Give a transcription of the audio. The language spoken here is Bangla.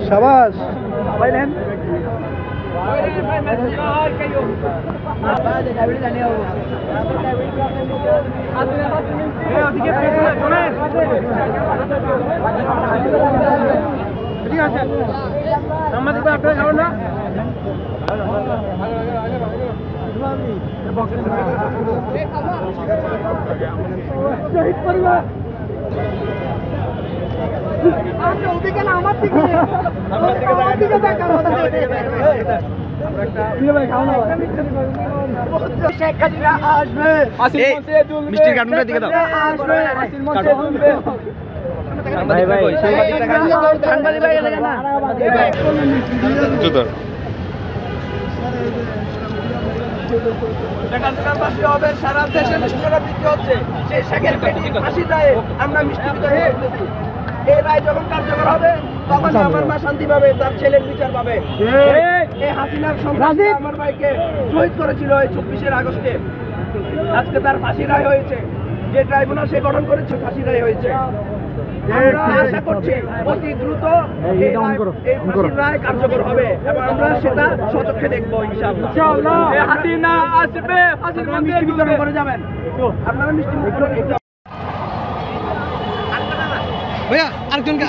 शाबाश ঠিক আছে আমাদের আপনারা খাবেন না শহীদ পরিবার ওদিকে না আমার দিকে মিষ্টির কার্টুনটার দিকে দাও সারা দেশে মিষ্টিটা বিক্রি হচ্ছে সেই শেখের পেটি ফাঁসি দেয় আমরা মিষ্টি বিতরণ করতেছি। এই রায় যখন কার্যকর হবে তখন আমার মা শান্তি পাবে, তার ছেলের বিচার পাবে। এই হাসিনার সন্ত্রাসী আমার ভাইকে শহীদ করেছিল এই 24 আগস্টে, আজকে তার ফাঁসি রায় হয়েছে। যে ট্রাইব্যুনাল সে গঠন করেছে ফাঁসি রায় হয়েছে। আমরা আশা করছি অতি দ্রুত এই ফাঁসির রায় কার্যকর হবে এবং আমরা সেটা সচক্ষে দেখবো ইনশাআল্লাহ। হাসিনা আসবে, ফাঁসির মিষ্টি বিতরণ করে যাবেন, আপনারা মিষ্টি বিতরণ भैया अर्जुन के